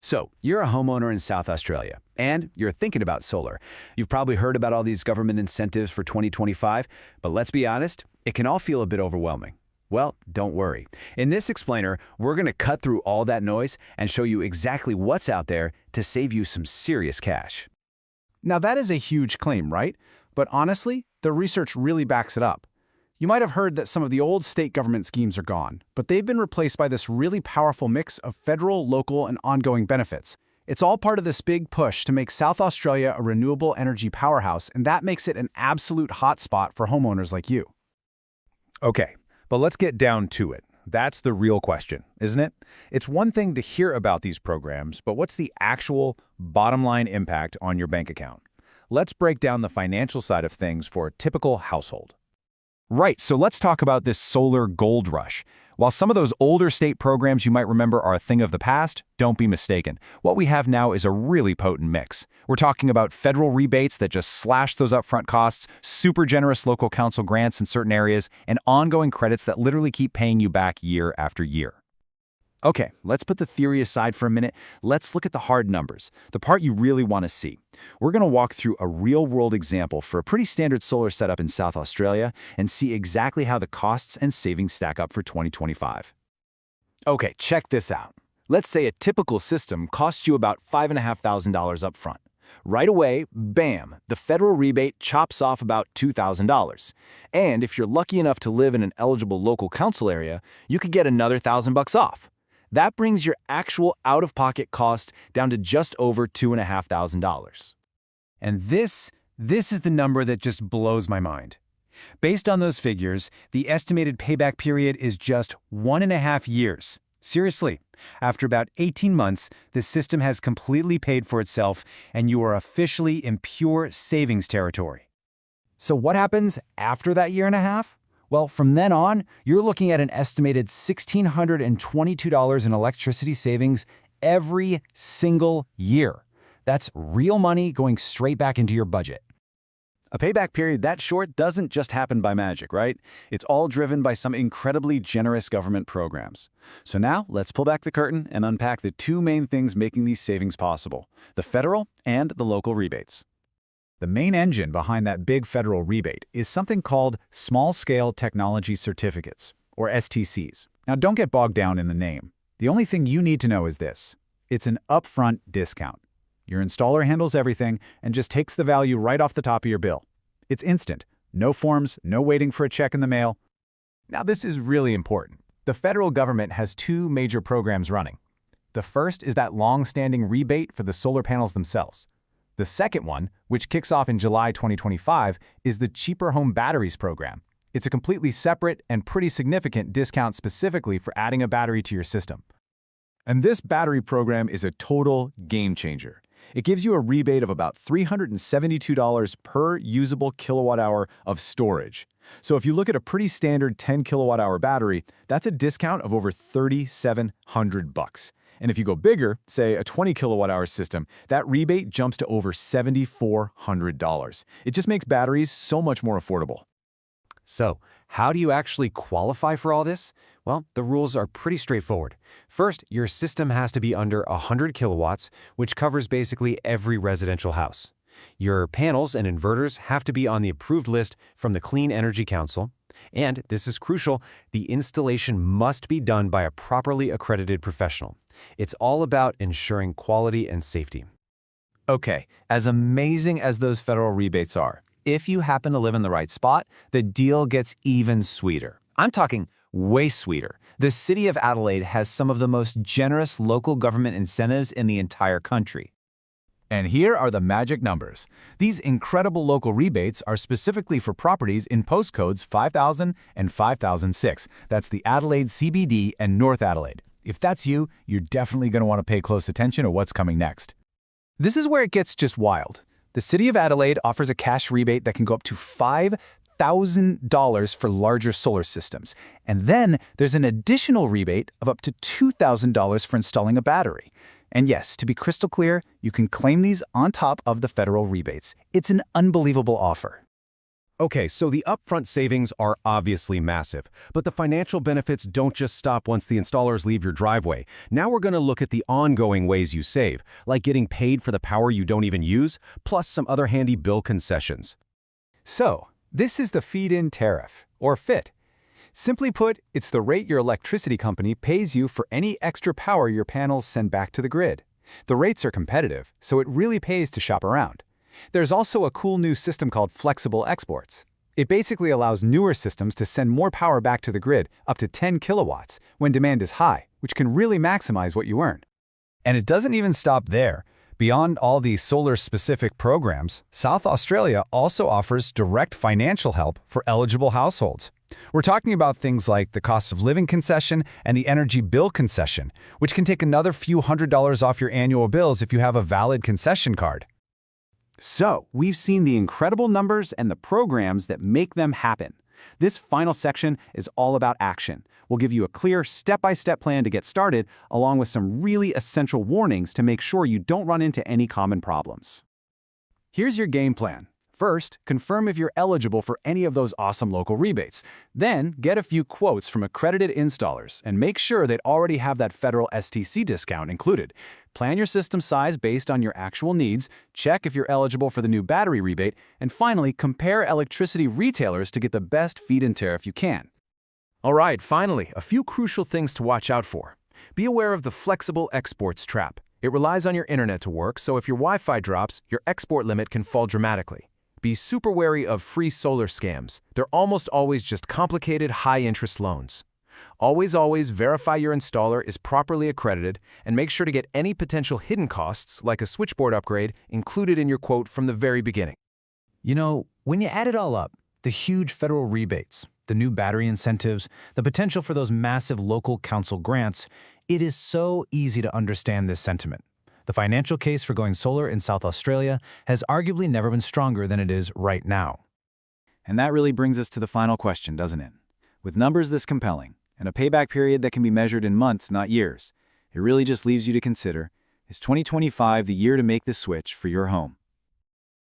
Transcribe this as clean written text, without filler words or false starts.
So, you're a homeowner in South Australia, and you're thinking about solar. You've probably heard about all these government incentives for 2025, but let's be honest, it can all feel a bit overwhelming. Well, don't worry. In this explainer, we're going to cut through all that noise and show you exactly what's out there to save you some serious cash. Now that is a huge claim, right? But honestly, the research really backs it up. You might have heard that some of the old state government schemes are gone, but they've been replaced by this really powerful mix of federal, local, and ongoing benefits. It's all part of this big push to make South Australia a renewable energy powerhouse, and that makes it an absolute hotspot for homeowners like you. Okay, but let's get down to it. That's the real question, isn't it? It's one thing to hear about these programs, but what's the actual bottom line impact on your bank account? Let's break down the financial side of things for a typical household. Right, so let's talk about this solar gold rush. While some of those older state programs you might remember are a thing of the past, don't be mistaken. What we have now is a really potent mix. We're talking about federal rebates that just slash those upfront costs, super generous local council grants in certain areas, and ongoing credits that literally keep paying you back year after year. Okay, let's put the theory aside for a minute. Let's look at the hard numbers, the part you really want to see. We're going to walk through a real-world example for a pretty standard solar setup in South Australia and see exactly how the costs and savings stack up for 2025. Okay, check this out. Let's say a typical system costs you about $5,500 up front. Right away, bam, the federal rebate chops off about $2,000. And if you're lucky enough to live in an eligible local council area, you could get another $1,000 off. That brings your actual out-of-pocket cost down to just over $2,500. And this is the number that just blows my mind. Based on those figures, the estimated payback period is just 1.5 years. Seriously, after about 18 months, the system has completely paid for itself, and you are officially in pure savings territory. So what happens after that 1.5 years? Well, from then on, you're looking at an estimated $1,622 in electricity savings every single year. That's real money going straight back into your budget. A payback period that short doesn't just happen by magic, right? It's all driven by some incredibly generous government programs. So now, let's pull back the curtain and unpack the two main things making these savings possible: the federal and the local rebates. The main engine behind that big federal rebate is something called Small-Scale Technology Certificates, or STCs. Now, don't get bogged down in the name. The only thing you need to know is this: it's an upfront discount. Your installer handles everything and just takes the value right off the top of your bill. It's instant. No forms, no waiting for a check in the mail. Now, this is really important. The federal government has two major programs running. The first is that long-standing rebate for the solar panels themselves. The second one, which kicks off in July 2025, is the Cheaper Home Batteries program. It's a completely separate and pretty significant discount specifically for adding a battery to your system. And this battery program is a total game changer. It gives you a rebate of about $372 per usable kilowatt-hour of storage. So if you look at a pretty standard 10 kilowatt-hour battery, that's a discount of over $3,700. And if you go bigger, say a 20 kilowatt-hour system, that rebate jumps to over $7,400. It just makes batteries so much more affordable. So, how do you actually qualify for all this? Well, the rules are pretty straightforward. First, your system has to be under 100 kilowatts, which covers basically every residential house. Your panels and inverters have to be on the approved list from the Clean Energy Council. And, this is crucial, the installation must be done by a properly accredited professional. It's all about ensuring quality and safety. Okay, as amazing as those federal rebates are, if you happen to live in the right spot, the deal gets even sweeter. I'm talking way sweeter. The city of Adelaide has some of the most generous local government incentives in the entire country. And here are the magic numbers. These incredible local rebates are specifically for properties in postcodes 5000 and 5006. That's the Adelaide CBD and North Adelaide. If that's you, you're definitely going to want to pay close attention to what's coming next. This is where it gets just wild. The City of Adelaide offers a cash rebate that can go up to $5,000 for larger solar systems. And then there's an additional rebate of up to $2,000 for installing a battery. And yes, to be crystal clear, you can claim these on top of the federal rebates. It's an unbelievable offer. Okay, so the upfront savings are obviously massive, but the financial benefits don't just stop once the installers leave your driveway. Now we're going to look at the ongoing ways you save, like getting paid for the power you don't even use, plus some other handy bill concessions. So, this is the feed-in tariff, or FIT. Simply put, it's the rate your electricity company pays you for any extra power your panels send back to the grid. The rates are competitive, so it really pays to shop around. There's also a cool new system called flexible exports. It basically allows newer systems to send more power back to the grid, up to 10 kilowatts, when demand is high, which can really maximize what you earn. And it doesn't even stop there. Beyond all these solar-specific programs, South Australia also offers direct financial help for eligible households. We're talking about things like the cost of living concession and the energy bill concession, which can take another few $100s off your annual bills if you have a valid concession card. So, we've seen the incredible numbers and the programs that make them happen. This final section is all about action. We'll give you a clear step-by-step plan to get started, along with some really essential warnings to make sure you don't run into any common problems. Here's your game plan. First, confirm if you're eligible for any of those awesome local rebates. Then, get a few quotes from accredited installers and make sure they already have that federal STC discount included. Plan your system size based on your actual needs, check if you're eligible for the new battery rebate, and finally, compare electricity retailers to get the best feed-in tariff you can. All right, finally, a few crucial things to watch out for. Be aware of the flexible exports trap. It relies on your internet to work, so if your Wi-Fi drops, your export limit can fall dramatically. Be super wary of free solar scams. They're almost always just complicated, high-interest loans. Always verify your installer is properly accredited and make sure to get any potential hidden costs, like a switchboard upgrade, included in your quote from the very beginning. You know, when you add it all up, the huge federal rebates, the new battery incentives, the potential for those massive local council grants, it is so easy to understand this sentiment. The financial case for going solar in South Australia has arguably never been stronger than it is right now. And that really brings us to the final question, doesn't it? With numbers this compelling, and a payback period that can be measured in months, not years, it really just leaves you to consider, is 2025 the year to make the switch for your home?